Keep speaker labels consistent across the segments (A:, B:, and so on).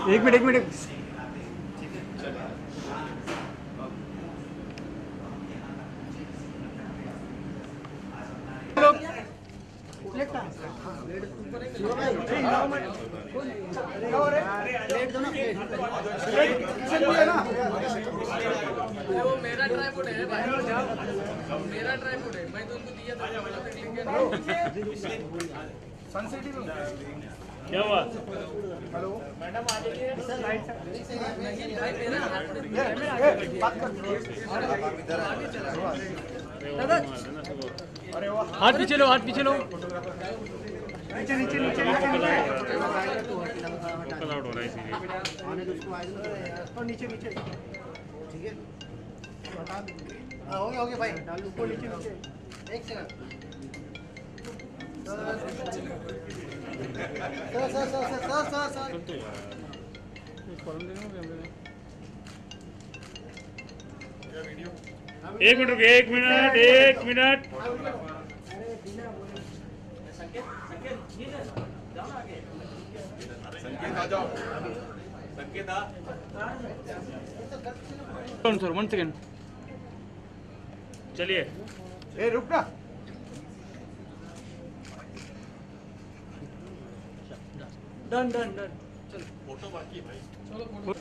A: एक मिनट एक मिनट।
B: वो मेरा ट्राइपॉड है भाई, मेरा ट्राइपॉड है, मैं तो उनको दिया था।
C: क्या हुआ?
A: हेलो
B: मैडम आ जाइए सर, राइट साइड नहीं भाई, मेरा हाथ में
A: बात कर।
C: हाथ पीछे लो, हाथ पीछे लो।
A: नीचे नीचे नीचे नीचे
C: फोकस आउट हो रहा है इसीलिए।
A: और नीचे नीचे ठीक है। हो गया भाई, डाल ऊपर नीचे नीचे। एक सेकंड सर।
C: एक मिनट रुकिए, एक मिनट। सर 1 सेकंड, चलिए।
A: ए रुक ना।
B: डन डन डन, चलो फोटो बाकी भाई, चलो फोटो।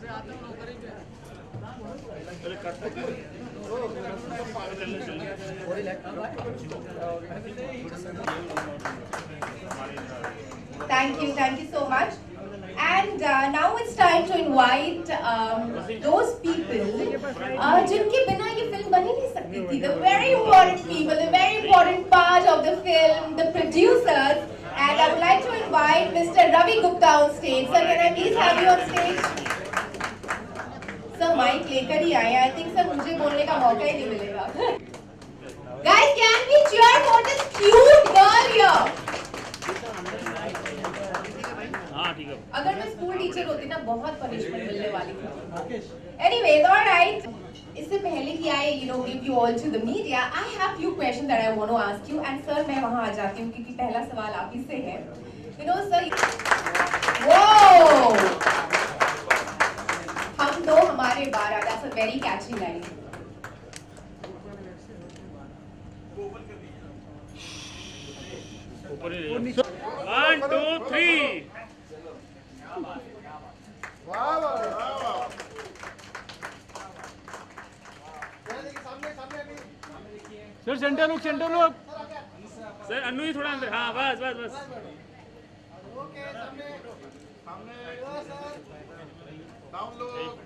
B: से आते हैं लोग करेंगे।
D: Thank you so much. And now it's time to invite those people जिनके बिना ये फिल्म बन ही नहीं सकती थी. The very important people, the very important part of the film, the producers. And I would like to invite Mr. Ravi Gupta on stage. Sir, can I please have you on stage? Sir, mic लेकर ही आए. I think sir मुझे बोलने का मौका ही नहीं मिलेगा. Guys, can we cheer for this cute girl here?
C: हाँ ठीक है।
D: अगर मैं स्कूल टीचर होती ना, बहुत पनिशमेंट मिलने वाली थी. Anyways, all right. इससे पहले कि I give you all to the media, I have few questions that I want to ask you. And sir, मैं वहाँ आ जाती हूँ क्योंकि पहला सवाल आप ही से है. Sir, whoa! हम दो हमारे 12. That's a very catchy line.
C: ऊपर ही 1 2 3।
A: वाह वाह।
C: Sir centre look. Sir Annu ही थोड़ा अंदर। हाँ बस।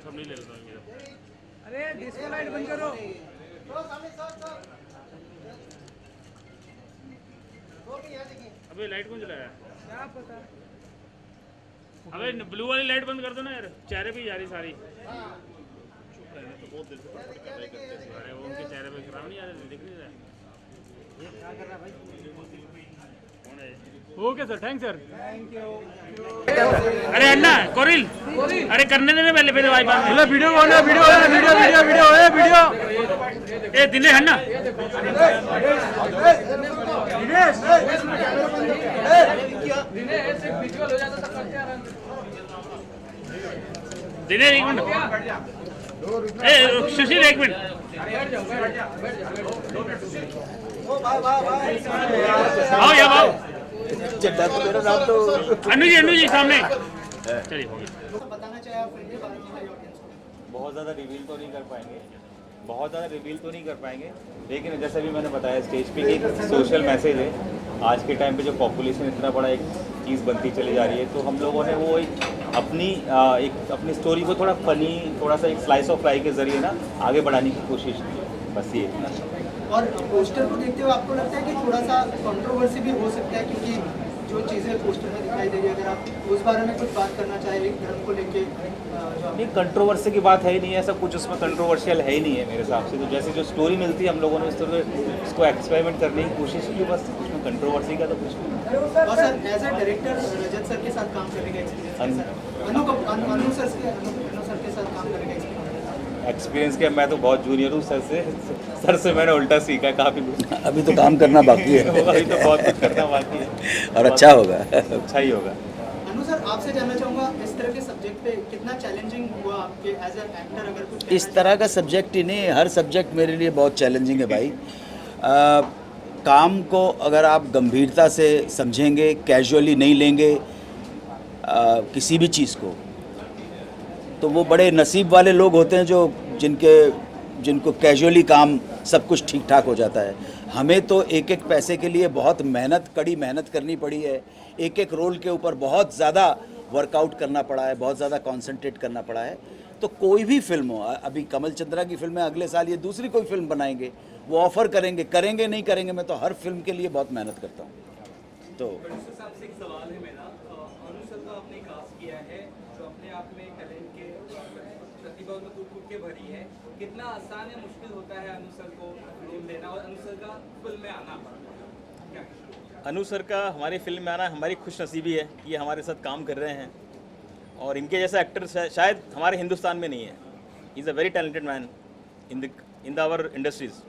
C: सामने ले लेता हूँ।
A: अरे डिस्को लाइट बंद करो।
C: अबे लाइट कौन जलाया?
A: क्या पता।
C: अबे ब्लू वाली लाइट बंद कर दो ना यार, चेहरे पे जा रही सारी। अरे वो उनके चेहरे पे खराब नहीं आ रहे, दिख नहीं रहा।
A: क्या कर रहा भाई?
C: Okay sir, thanks sir. अरे अन्ना कोरिल, अरे करने देना पहले वाईफाई में। वीडियो ए दिनेश अन्ना, दिनेश एक मिनट। ए सुशील एक मिनट। आओ अन्नू जी सामने। चलिए हो गया।
E: बहुत ज़्यादा रिवील तो नहीं कर पाएंगे, लेकिन जैसे भी मैंने बताया स्टेज पे एक सोशल मैसेज है। आज के टाइम पे जो पॉपुलेशन इतना बड़ा एक चीज़ बनती चली जा रही है, तो हम लोगों ने वो अपनी स्टोरी को थोड़ा फनी, थोड़ा सा एक स्लाइस ऑफ लाइफ के ज़रिए ना आगे बढ़ाने की कोशिश की। बस ये इतना।
F: और पोस्टर को देखते हुए आपको लगता है कि थोड़ा सा कंट्रोवर्सी भी हो सकता है, क्योंकि जो चीज़ें पोस्टर में दिखाई दे रही है, अगर आप उस बारे में कुछ बात करना चाहें एक धर्म को लेके? नहीं,
E: कंट्रोवर्सी की बात है ही नहीं है, ऐसा कुछ उसमें कंट्रोवर्शियल है ही नहीं है मेरे हिसाब से। तो जैसे जो स्टोरी मिलती है हम लोगों ने इस तरह इसको एक्सपेरिमेंट करने की कोशिश की, बस उसमें कंट्रोवर्सी का तो कुछ नहीं।
F: और sir as a director Rajat sir के साथ काम करने का एक्सपीरियंस, अनु सर के साथ काम करने का एक्सपीरियंस?
E: एक्सपीरियंस किया, मैं तो बहुत जूनियर हूँ सर से मैंने उल्टा सीखा काफ़ी कुछ।
G: अभी तो काम करना बाकी है
E: अभी तो बहुत कुछ करना बाकी है
G: और अच्छा होगा।
E: अच्छा ही होगा।
F: अनु सर, आपसे जानना चाहूँगा, इस तरह के सब्जेक्ट पे कितना चैलेंजिंग हुआ आपके एज एन एक्टर, अगर कुछ
G: इस तरह का सब्जेक्ट ही नहीं, हर सब्जेक्ट मेरे लिए बहुत चैलेंजिंग है भाई। काम को अगर आप गंभीरता से समझेंगे, कैजुअली नहीं लेंगे किसी भी चीज़ को, तो वो बड़े नसीब वाले लोग होते हैं जो जिनको कैजुअली काम सब कुछ ठीक ठाक हो जाता है। हमें तो एक एक पैसे के लिए बहुत कड़ी मेहनत करनी पड़ी है। एक एक रोल के ऊपर बहुत ज़्यादा वर्कआउट करना पड़ा है, बहुत ज़्यादा कंसंट्रेट करना पड़ा है। तो कोई भी फिल्म हो, अभी कमल चंद्रा की फिल्म है, अगले साल ये दूसरी कोई फिल्म बनाएंगे, वो ऑफ़र करेंगे नहीं करेंगे, मैं तो हर फिल्म के लिए बहुत मेहनत करता हूँ। तो
H: साहब से एक सवाल है मेरा, अनु सर का आपने कास्ट किया है जो अपने आप में टैलेंट के प्रतिभा में कूद के भरी है, कितना आसान या मुश्किल होता है अनु सर को रोल लेना और अनु सर का फिल्म में आना? क्या
E: अनु सर का हमारी फिल्म में आना हमारी खुशनसीबी है कि ये हमारे साथ काम कर रहे हैं, और इनके जैसा एक्टर शायद हमारे हिंदुस्तान में नहीं है। He is a very talented man in the our industries.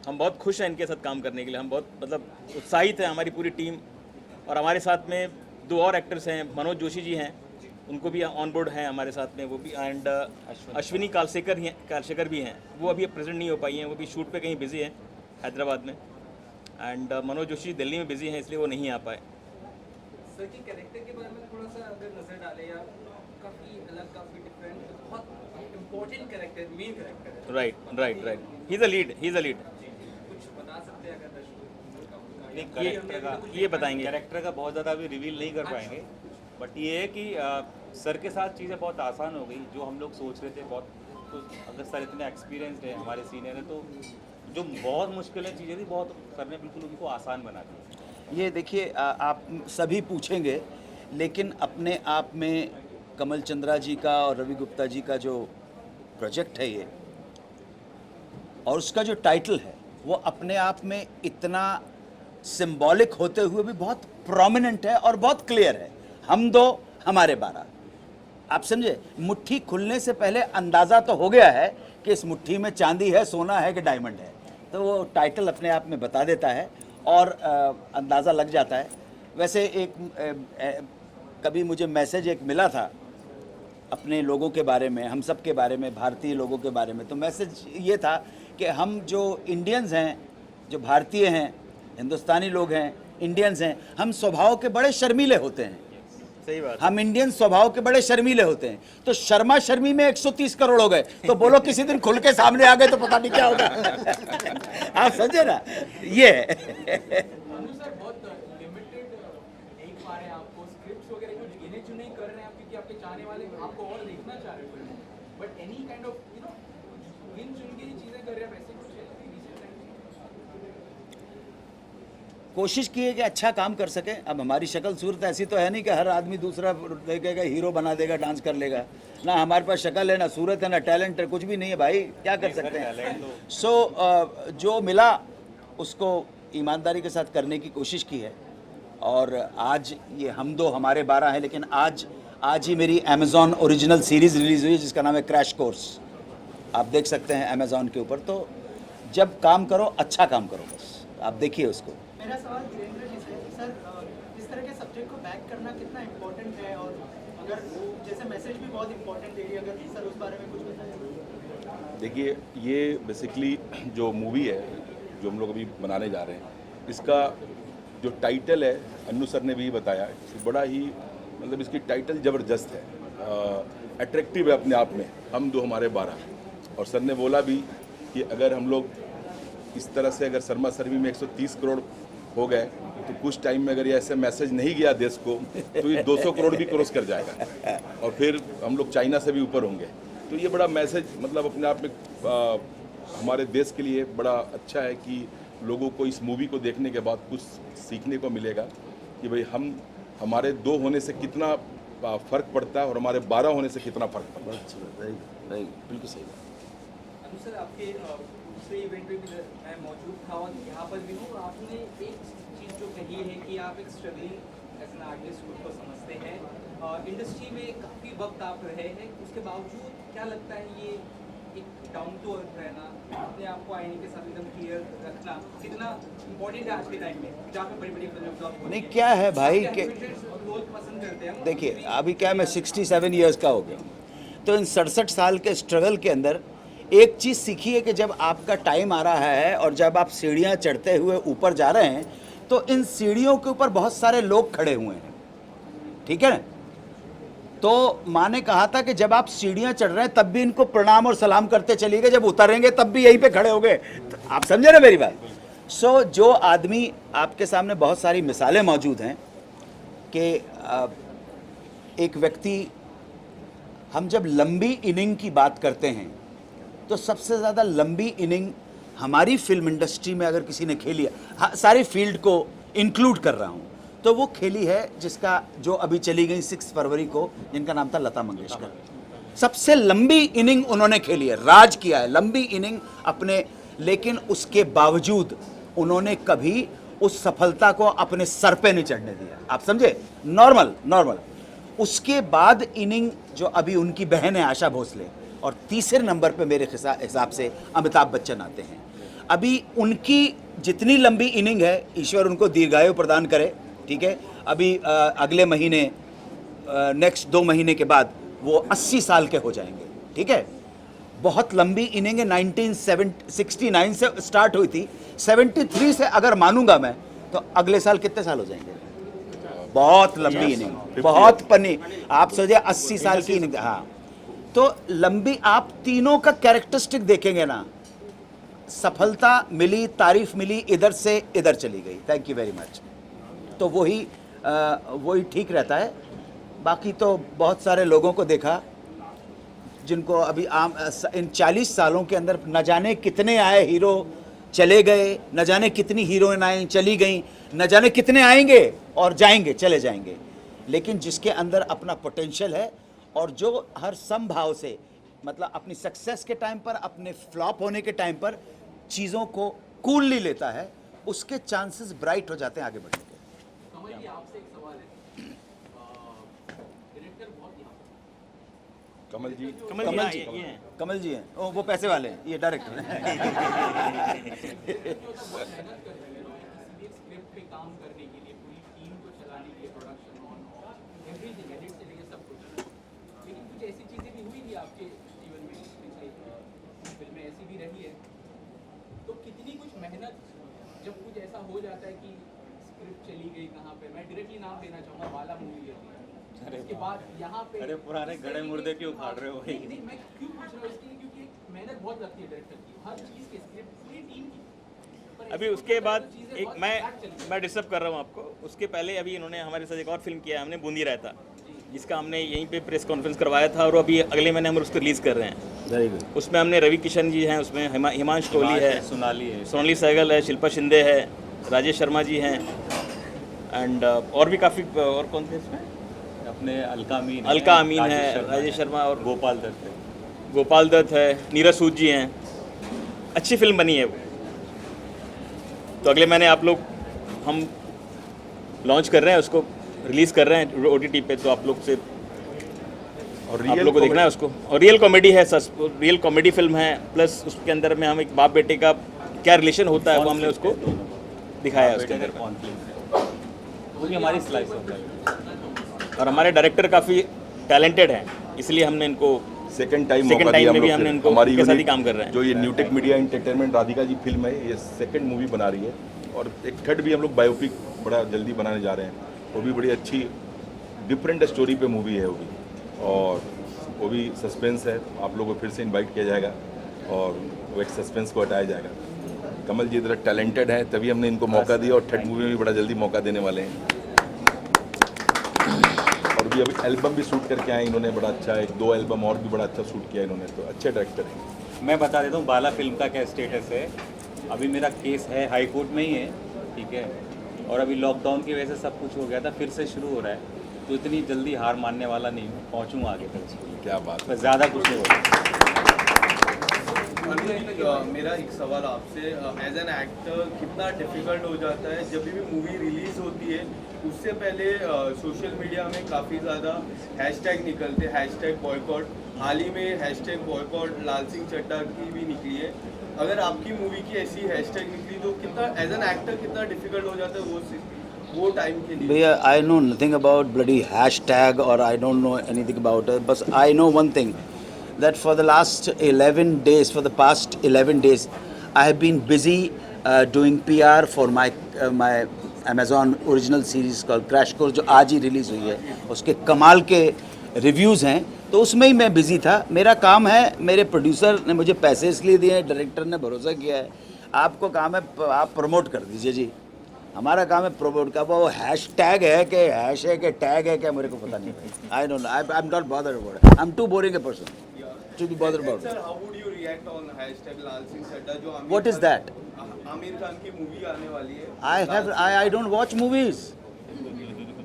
E: हम बहुत खुश हैं इनके साथ काम करने के लिए, हम बहुत उत्साहित हैं, हमारी पूरी टीम। और हमारे साथ में 2 और एक्टर्स हैं, मनोज जोशी जी हैं, उनको भी ऑन बोर्ड हैं हमारे साथ में, वो भी, एंड अश्विनी कालशेकर भी हैं। वो अभी प्रेजेंट नहीं हो पाई हैं, वो भी शूट पे कहीं बिजी हैं हैदराबाद में, एंड मनोज जोशी दिल्ली में बिजी हैं, इसलिए वो नहीं आ पाए।
H: सर की कैरेक्टर के बारे में थोड़ा सा अगर नजर डाले, या काफ़ी अलग, काफ़ी डिफरेंट, बहुत इम्पोर्टेंट कैरेक्टर, मेन कैरेक्टर है।
E: Right he is a lead.
H: कुछ बता सकते हैं अगर
E: ये बताएंगे, कैरेक्टर का बहुत ज़्यादा अभी रिवील नहीं कर पाएंगे, बट ये है कि सर के साथ चीज़ें बहुत आसान हो गई। जो हम लोग सोच रहे थे बहुत, तो अगर सर इतने एक्सपीरियंसड है, हमारे सीनियर है, तो जो बहुत मुश्किलें चीज़ें थी, बहुत सर ने बिल्कुल उनको आसान बना दी।
G: ये देखिए, आप सभी पूछेंगे, लेकिन अपने आप में कमल चंद्रा जी का और रवि गुप्ता जी का जो प्रोजेक्ट है ये, और उसका जो टाइटल है, वो अपने आप में इतना सिंबॉलिक होते हुए भी बहुत प्रोमिनेंट है और बहुत क्लियर है। हम 2 हमारे 12। आप समझे, मुट्ठी खुलने से पहले अंदाज़ा तो हो गया है कि इस मुट्ठी में चांदी है, सोना है कि डायमंड है, तो वो टाइटल अपने आप में बता देता है और अंदाज़ा लग जाता है। वैसे कभी मुझे मैसेज एक मिला था अपने लोगों के बारे में, हम सब के बारे में, भारतीय लोगों के बारे में, तो मैसेज ये था कि हम जो इंडियंस हैं, जो भारतीय हैं, हिंदुस्तानी लोग हैं, इंडियंस हैं, हम स्वभाव के बड़े शर्मीले होते हैं।
E: सही बात।
G: हम इंडियन स्वभाव के बड़े शर्मीले होते हैं, तो शर्मा शर्मी में 130 करोड़ हो गए, तो बोलो किसी दिन खुल के सामने आ गए तो पता नहीं क्या होगा। आप समझे ना, ये
H: अनु सर बहुत लिमिटेड देख पा रहे हैं आपको, स्क्रिप्ट्स वगैरह कुछ गिने चुने कर रहे हैं आप, क्योंकि आपके चाहने वाले आपको और देखना चाह रहे हैं, बट एनी काइंड ऑफ गिन चुन के ही चीज़ें कर रहे हैं, वैसे कुछ है रिसेंट टाइम?
G: कोशिश की है कि अच्छा काम कर सके। अब हमारी शक्ल सूरत ऐसी तो है नहीं कि हर आदमी दूसरा देखेगा हीरो बना देगा, डांस कर लेगा ना। हमारे पास शक्ल है ना, सूरत है ना, टैलेंट है, कुछ भी नहीं है भाई, क्या कर सकते हैं। सो जो मिला उसको ईमानदारी के साथ करने की कोशिश की है। और आज ये हम 2 हमारे 12 हैं, लेकिन आज ही मेरी अमेज़ॉन ओरिजिनल सीरीज़ रिलीज़ हुई है जिसका नाम है क्रैश कोर्स। आप देख सकते हैं अमेज़ॉन के ऊपर। तो जब काम करो, अच्छा काम करो, बस आप देखिए उसको।
F: मेरा सवाल वीरेंद्र जी से, सर इस तरह के सब्जेक्ट को बैक करना कितना इम्पोर्टेंट है, और अगर जैसे मैसेज भी बहुत इम्पोर्टेंट दे रही है, अगर सर उस बारे में कुछ बताएं।
I: देखिए, ये बेसिकली जो मूवी है जो हम लोग अभी बनाने जा रहे हैं, इसका जो टाइटल है, अन्नू सर ने भी बताया, बड़ा ही इसकी टाइटल ज़बरदस्त है, अट्रैक्टिव है अपने आप में, हम 2 हमारे 12। और सर ने बोला भी कि अगर हम लोग इस तरह से अगर शर्मा शर्मी में 130 करोड़ हो गए, तो कुछ टाइम में अगर ये ऐसे मैसेज नहीं गया देश को, तो ये 200 करोड़ भी क्रॉस कर जाएगा, और फिर हम लोग चाइना से भी ऊपर होंगे। तो ये बड़ा मैसेज अपने आप में हमारे देश के लिए बड़ा अच्छा है कि लोगों को इस मूवी को देखने के बाद कुछ सीखने को मिलेगा कि भाई हमारे 2 होने से कितना फ़र्क पड़ता है और हमारे 12 होने से कितना फ़र्क पड़ता है।
G: बिल्कुल सही।
H: अनु सर, आपके दूसरे इवेंट में भी मैं मौजूद था और यहाँ पर भी हूँ, आपने एक चीज़ जो कही है कि आप एक स्ट्रगलिंग एज एन आर्टिस्ट खुद को समझते हैं, इंडस्ट्री में काफ़ी वक्त आप रहे हैं, उसके बावजूद क्या लगता है ये एक डाउन टू अर्थ रहना, अपने आप को आईने के साथ एकदम क्लियर रखना कितना इम्पोर्टेंट है आज के टाइम में, जहाँ पे बड़ी बड़ी फिल्में फ्लॉप हो रही
G: नहीं
H: हैं।
G: क्या है भाई कि
H: लोग पसंद करते हैं।
G: देखिए अभी क्या मैं 67 इयर्स का हो गया हूँ, तो इन 67 साल के स्ट्रगल के अंदर एक चीज़ सीखी है कि जब आपका टाइम आ रहा है और जब आप सीढ़ियाँ चढ़ते हुए ऊपर जा रहे हैं तो इन सीढ़ियों के ऊपर बहुत सारे लोग खड़े हुए हैं, ठीक है ना। तो माँ ने कहा था कि जब आप सीढ़ियाँ चढ़ रहे हैं तब भी इनको प्रणाम और सलाम करते चलिएगा, जब उतरेंगे तब भी यहीं पे खड़े होंगे। तो आप समझे ना मेरी बात। सो जो आदमी, आपके सामने बहुत सारी मिसालें मौजूद हैं कि एक व्यक्ति, हम जब लंबी इनिंग की बात करते हैं तो सबसे ज़्यादा लंबी इनिंग हमारी फिल्म इंडस्ट्री में अगर किसी ने खेली है, हाँ, सारी फील्ड को इंक्लूड कर रहा हूँ, तो वो खेली है जिसका जो अभी चली गई 6 फरवरी को, जिनका नाम था लता मंगेशकर। सबसे लंबी इनिंग उन्होंने खेली है, राज किया है लंबी इनिंग अपने, लेकिन उसके बावजूद उन्होंने कभी उस सफलता को अपने सर पे नहीं चढ़ने दिया। आप समझे, नॉर्मल। उसके बाद इनिंग जो अभी उनकी बहन है आशा भोसले, और तीसरे नंबर पे मेरे हिसाब से अमिताभ बच्चन आते हैं। अभी उनकी जितनी लंबी इनिंग है, ईश्वर उनको दीर्घायु प्रदान करे, ठीक है। अभी अगले महीने, नेक्स्ट 2 महीने के बाद वो 80 साल के हो जाएंगे, ठीक है। बहुत लंबी इनिंग है, 1969 से स्टार्ट हुई थी, 73 से अगर मानूंगा मैं तो अगले साल कितने साल हो जाएंगे। बहुत लंबी इनिंग, बहुत पन्नी। आप सोचिए 80 साल की इनिंग, हाँ। तो लंबी, आप तीनों का कैरेक्टरिस्टिक देखेंगे ना, सफलता मिली, तारीफ मिली, इधर से इधर चली गई, थैंक यू वेरी मच। तो वही ठीक रहता है। बाकी तो बहुत सारे लोगों को देखा जिनको अभी इन 40 सालों के अंदर न जाने कितने आए हीरो चले गए, न जाने कितनी हीरोइन आई चली गई, न जाने कितने आएंगे और जाएंगे, चले जाएंगे, लेकिन जिसके अंदर अपना पोटेंशियल है और जो हर संभाव से, मतलब अपनी सक्सेस के टाइम पर, अपने फ्लॉप होने के टाइम पर चीज़ों को कूलली लेता है, उसके चांसेस ब्राइट हो जाते हैं आगे बढ़ने के।
H: कमल जी, आपसे एक सवाल है, डायरेक्टर बहुत यहाँ
I: कमल जी
G: कमल जी हैं, वो पैसे वाले हैं, ये डायरेक्टर हैं।
H: स्क्रिप्ट पे काम करने के लिए, पूरी टीम को चलाने के लिए, प्रोडक्शन ऑन एवरीथिंग, एडिट से लेकर सब कुछ, लेकिन कुछ ऐसी चीज़ें भी हुई थी आपके जीवन में, पिछले फिल्में ऐसी भी रही है, तो कितनी कुछ मेहनत, जब कुछ ऐसा हो जाता है कि स्क्रिप्ट चली गई कहाँ पे, मैं डायरेक्टली नाम लेना चाहूँगा, वाला मूवी है, उसके बाद यहाँ पे
E: अरे पुराने गड़े मुर्दे क्यों उखाड़ रहे हो भाई?
H: नहीं, मैं क्यों पूछ रहा हूँ इसके लिए, क्योंकि मेहनत बहुत लगती है डायरेक्टर की, हर चीज़ की, स्क्रिप्ट पूरी टीम की।
C: अभी उसके बाद एक मैं डिस्टर्ब कर रहा हूँ आपको, उसके पहले अभी इन्होंने हमारे साथ एक और फिल्म किया है हमने, बूंदी रायता, जिसका हमने यहीं पे प्रेस कॉन्फ्रेंस करवाया था, और अभी अगले महीने हम उसको रिलीज़ कर रहे हैं।
G: Very good.
C: उसमें हमने रवि किशन जी हैं, उसमें हिमांश टोली है, सोनाली सहगल है, शिल्पा शिंदे है, राजेश शर्मा जी हैं, एंड और भी काफ़ी, और कौन थे इसमें,
E: अपने अलका अमीन
C: है, राजेश शर्मा और
E: गोपाल दत्त है,
C: नीरज सूद जी हैं। अच्छी फिल्म बनी है वो। तो अगले महीने आप लोग, हम लॉन्च कर रहे हैं उसको, रिलीज़ कर रहे हैं OTT पे, तो आप लोग से,
I: और
C: आप लोग को देखना है उसको। और रियल कॉमेडी है, रियल कॉमेडी फिल्म है, प्लस उसके अंदर में हम एक बाप बेटे का क्या रिलेशन होता है वो हमने उसको दिखाया है उसके अंदर।
E: वो भी हमारी स्लाइस होता है।
C: और हमारे डायरेक्टर काफ़ी टैलेंटेड हैं, इसलिए हमने इनको
I: सेकंड टाइम
C: में भी हमने इनको के साथ ही काम कर रहे हैं।
I: जो ये Newtech media entertainment Radhika ji film है, ये सेकंड मूवी बना रही है, और एक थर्ड भी हम लोग बायोपिक बड़ा जल्दी बनाने जा रहे हैं, वो भी बड़ी अच्छी डिफरेंट स्टोरी पे मूवी है वो भी, और वो भी सस्पेंस है। आप लोगों को फिर से इनवाइट किया जाएगा और वो एक सस्पेंस को हटाया जाएगा। कमल जी इधर टैलेंटेड है, तभी हमने इनको मौका दिया, और थर्ड मूवी में भी बड़ा जल्दी मौका देने वाले हैं। और भी अभी एल्बम भी शूट करके आए इन्होंने, बड़ा अच्छा, 1-2 एल्बम और भी बड़ा अच्छा शूट किया इन्होंने, तो अच्छे डायरेक्टर हैं।
E: मैं बता देता हूँ बाला फिल्म का क्या स्टेटस है। अभी मेरा केस है हाई कोर्ट में ही है, ठीक है, और अभी लॉकडाउन की वजह से सब कुछ हो गया था, फिर से शुरू हो रहा है, तो इतनी जल्दी हार मानने वाला नहीं हूँ, पहुँचूँगा आगे तक।
I: क्या बात है,
E: बस ज़्यादा कुछ नहीं होगा।
J: मेरा एक सवाल आपसे, एज एन एक्टर कितना डिफिकल्ट हो जाता है जब भी मूवी रिलीज होती है उससे पहले सोशल मीडिया में काफ़ी ज़्यादा हैशटैग निकलते हैं, हैशटैग बॉयकॉट। हाल ही में हैशटैग बॉयकॉट लाल सिंह चड्ढा की भी निकली है। अगर आपकी मूवी की ऐसी हैशटैग निकली तो कितना एज एन एक्टर कितना डिफिकल्ट हो जाता है वो टाइम के लिए?
G: भैया, I know nothing about bloody hashtag और I don't know anything about it, बस I know one thing that for the last 11 days, for the past 11 days, I have been busy doing PR for my Amazon original series called Crash Course, जो आज ही release हुई है। उसके कमाल के reviews हैं, तो उसमें ही मैं बिज़ी था। मेरा काम है, मेरे प्रोड्यूसर ने मुझे पैसे इसलिए दिए हैं, डायरेक्टर ने भरोसा किया है। आपको काम है, आप प्रमोट कर दीजिए जी। हमारा काम है प्रमोट का। वो हैश टैग है कि हैश है कि टैग है क्या, मेरे को पता नहीं भाई। I don't know, I am not bothered about it. I am too boring a person to be bothered about.
J: Sir, how would you react on hashtag लाल सिंह चड्ढा जो
G: What is that?
J: Aamir Khan की मूवी आने वाली है?
G: I don't watch movies.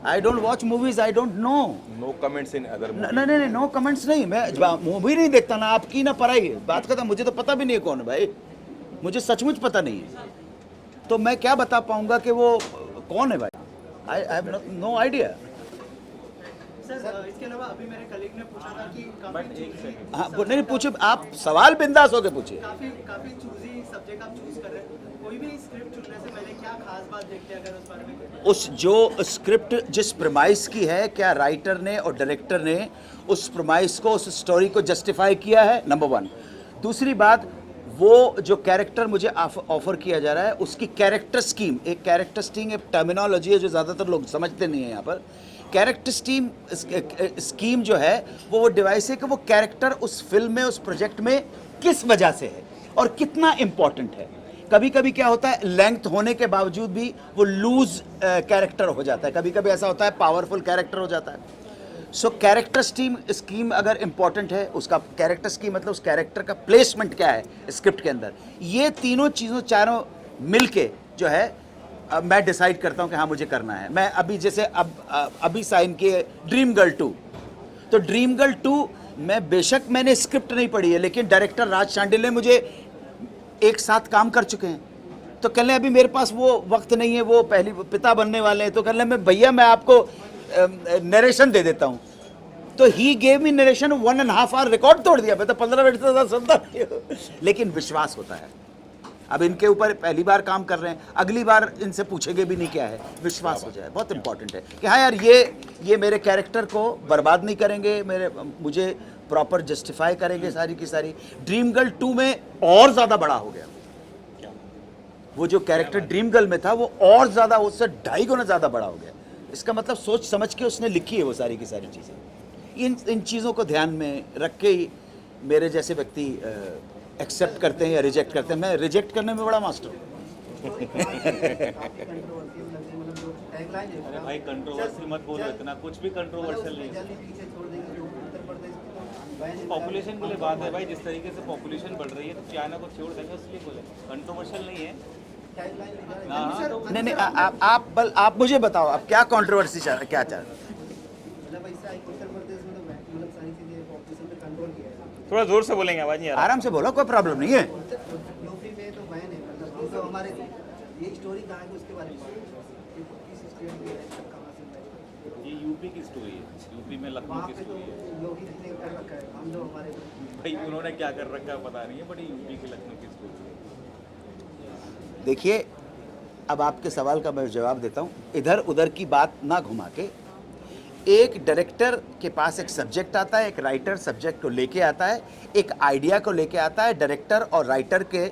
G: I don't watch movies. I don't know.
I: No comments in other movies.
G: नहीं, no comments नहीं। मैं movie नहीं देखता ना, आपकी ना पढ़ाई। बात करता, मुझे तो पता भी नहीं है कौन है भाई। मुझे सचमुच पता नहीं है, तो मैं क्या बता पाऊंगा कि वो कौन है भाई। I have no idea.
F: Sir, इसके अलावा अभी मेरे कलीग ने पूछा था कि
G: हाँ, नहीं पूछे, आप सवाल बिंदास होके पूछिए।
F: काफी चूजी सब्जेक्ट आप चूज कर रहे हैं, कोई भी स्क्रिप्ट चुनने से पहले क्या खास बात देखते हैं, अगर उस बारे में?
G: उस जो स्क्रिप्ट जिस प्रेमाइस की है, क्या राइटर ने और डायरेक्टर ने उस प्रेमाइस को, उस स्टोरी को जस्टिफाई किया है, नंबर 1। दूसरी बात, वो जो कैरेक्टर मुझे ऑफर किया जा रहा है उसकी कैरेक्टर स्कीम, एक कैरेक्टर स्कीम एक टर्मिनोलॉजी है जो ज़्यादातर लोग समझते नहीं है यहाँ पर। कैरेक्टर स्कीम जो है वो डिवाइस है कि वो कैरेक्टर उस फिल्म में, उस प्रोजेक्ट में किस वजह से है और कितना इम्पॉर्टेंट है। कभी कभी क्या होता है, लेंथ होने के बावजूद भी वो लूज कैरेक्टर हो जाता है, कभी कभी ऐसा होता है पावरफुल कैरेक्टर हो जाता है। सो कैरेक्टर स्कीम अगर इम्पॉर्टेंट है, उसका कैरेक्टर स्कीम मतलब उस कैरेक्टर का प्लेसमेंट क्या है स्क्रिप्ट के अंदर, ये तीनों चीज़ों चारों मिल के जो है मैं डिसाइड करता हूँ कि हाँ मुझे करना है। मैं अभी जैसे अभी साइन किए ड्रीम गर्ल 2, तो ड्रीम गर्ल 2 मैं बेशक मैंने स्क्रिप्ट नहीं पढ़ी है, लेकिन डायरेक्टर राज शांडिल ने मुझे एक साथ काम कर चुके हैं, तो कल अभी मेरे पास वो वक्त नहीं है, वो पहली पिता बनने वाले हैं, तो कल मैं भैया मैं आपको नरेशन दे देता हूँ। तो he gave me narration 1.5 hour, record तोड़ दिया। मैं तो 15 मिनट से ज़्यादा सुनता नहीं हूँ, लेकिन विश्वास होता है। अब इनके ऊपर पहली बार काम कर रहे हैं, अगली बार इनसे पूछेंगे भी नहीं क्या है, विश्वास हो जाए। बहुत इंपॉर्टेंट है कि हाँ यार ये मेरे कैरेक्टर को बर्बाद नहीं करेंगे, मुझे प्रॉपर जस्टिफाई करेंगे सारी की सारी। ड्रीम गर्ल 2 में और ज़्यादा बड़ा हो गया, वो जो कैरेक्टर ड्रीम गर्ल में था वो और ज़्यादा, उससे 2.5 गुना ज़्यादा बड़ा हो गया। इसका मतलब सोच समझ के उसने लिखी है वो सारी की सारी चीज़ें। इन चीज़ों को ध्यान में रख के ही मेरे जैसे व्यक्ति एक्सेप्ट करते हैं या रिजेक्ट करते हैं। मैं रिजेक्ट करने में बड़ा मास्टर हूँ।
E: अरे भाई कंट्रोवर्सी मत बोलो इतना, कुछ भी कंट्रोवर्शियल नहीं है। पॉपुलेशन के लिए बात है भाई, जिस तरीके से पॉपुलेशन बढ़ रही है तो चाइना को छोड़ देंगे, उसलिए बोले कंट्रोवर्शियल नहीं है।
G: नहीं, आप मुझे बताओ आप क्या कंट्रोवर्सी क्या चाह रहे हैं?
C: थोड़ा जोर से बोलेंगे, आवाज नहीं आ रहा।
G: आराम से बोलो, कोई प्रॉब्लम नहीं है।
F: यूपी में तो बैन है, मतलब जो हमारे ये स्टोरी कहाँ है उसके बारे में, किस स्टेट में है, कहाँ से है?
E: ये यूपी की स्टोरी है, यूपी में लखनऊ
F: वहाँ
E: की
F: पे तो
E: स्टोरी है।
F: योगी जी ने कर रखा है, हम लोग हमारे
E: भाई उन्होंने क्या कर रखा है पता नहीं है, बट ये यूपी की लखनऊ की स्टोरी है।
G: देखिए, अब आपके सवाल का मैं जवाब देता हूँ। इधर उधर की बात ना घुमा के, एक डायरेक्टर के पास एक सब्जेक्ट आता है, एक राइटर सब्जेक्ट को लेके आता है, एक आइडिया को लेके आता है। डायरेक्टर और राइटर के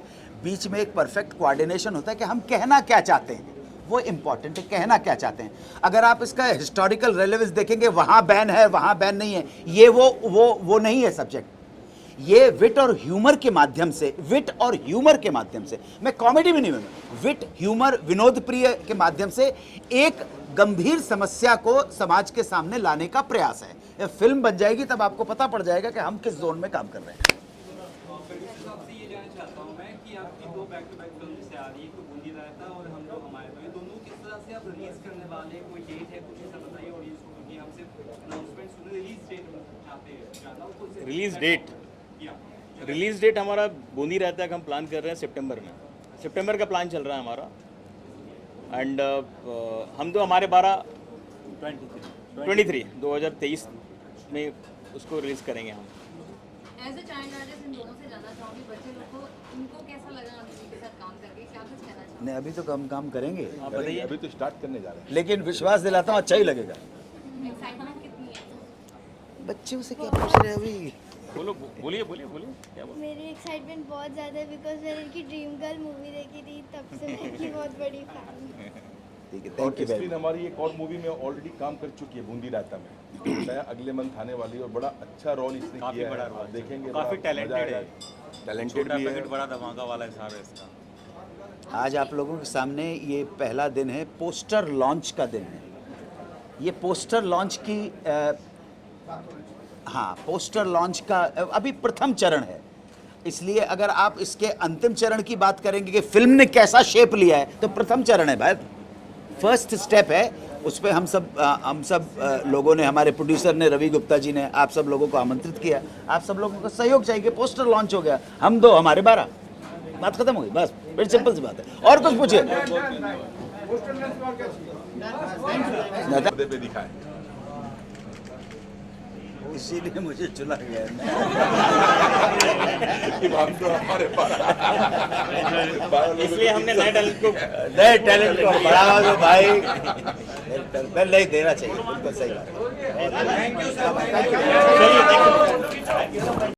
G: बीच में एक परफेक्ट कोऑर्डिनेशन होता है कि हम कहना क्या चाहते हैं, वो इम्पॉर्टेंट है, कहना क्या चाहते हैं। अगर आप इसका हिस्टोरिकल रेलेवेंस देखेंगे, वहाँ बैन है, वहाँ बैन नहीं है, ये वो नहीं है सब्जेक्ट। ये विट और ह्यूमर के माध्यम से, विट और ह्यूमर के माध्यम से, मैं कॉमेडी भी नहीं हूँ, विट ह्यूमर विनोद प्रिय के माध्यम से एक गंभीर समस्या को समाज के सामने लाने का प्रयास है। ये फिल्म बन जाएगी तब आपको पता पड़ जाएगा कि हम किस जोन में काम कर रहे हैं।
H: आपसे ये जानना चाहता हूँ मैं कि आपकी 2 बैक टू बैक फिल्म से आ रही है, तो बूंदी रायता और हम लोग हमारे, तो ये दोनों किस तरह से आप रिलीज करने वाले, कोई डेट है, कुछ ऐसा बताइए ऑडियंस को, क्योंकि हमसे अनाउंसमेंट सुने, रिलीज डेट चाहते हैं जानना।
C: रिलीज डेट रिलीज डेट हमारा बूंदी रहता है कि हम प्लान कर रहे हैं सितंबर का प्लान चल रहा है हमारा। एंड हम तो हमारे 2023 में उसको रिलीज करेंगे हम।
K: एज अ चाइल्ड आर्टिस्ट इन दोनों से जानना चाहूँगी, बच्चे लोग को इनको कैसा लगा किसी के साथ काम करके, क्या कुछ कहना चाहूँगी?
G: नहीं, अभी तो काम करेंगे,
C: आप बताइए।
I: अभी तो स्टार्ट करने जा रहे हैं।
G: लेकिन विश्वास दिलाता हूँ अच्छा ही लगेगा।
K: एक्साइटमेंट कितनी है?
G: बच्चे उसे क्या पूछ रहे हैं अभी?
C: बोलिए क्या बोल।
L: मेरी एक्साइटमेंट बहुत ज़्यादा है बिकॉज मैंने इनकी ड्रीम गर्ल मूवी देखी थी, तब से मैं इनकी बहुत बड़ी फैन हूँ।
G: ठीक है,
I: और
G: थैंक यू वेरी
I: स्क्रीन हमारी एक और मूवी में ऑलरेडी काम कर चुकी है, बूंदी रायता में। इसको बताया अगले मंथ आने वाली है और बड़ा अच्छा रोल इसने किया है। आप देखेंगे,
E: काफी talented है।
I: टैलेंटेड भी है।
E: बड़ा धमाका वाला हिसाब है इसका।
G: आज आप लोगों के सामने ये पहला दिन है, पोस्टर लॉन्च का दिन है। ये पोस्टर लॉन्च की पोस्टर लॉन्च का अभी प्रथम चरण है, इसलिए अगर आप इसके अंतिम चरण की बात करेंगे कि फिल्म ने कैसा शेप लिया है, तो प्रथम चरण है भाई, फर्स्ट स्टेप है। उस पर हम सब लोगों ने, हमारे प्रोड्यूसर ने, रवि गुप्ता जी ने आप सब लोगों को आमंत्रित किया। आप सब लोगों का सहयोग चाहिए। पोस्टर लॉन्च हो गया, हम 2 हमारे 12, बात खत्म हो गई, बस बड़ी सिंपल सी बात है। और कुछ पूछिए।
I: पर्दे पे दिखाए।
G: इसीलिए मुझे चुना गया।
I: हम तो हमारे
C: इसलिए हमने नए टैलेंट को
G: बढ़ावा दो भाई, नहीं देना चाहिए, बिल्कुल सही बात है।
C: चलिए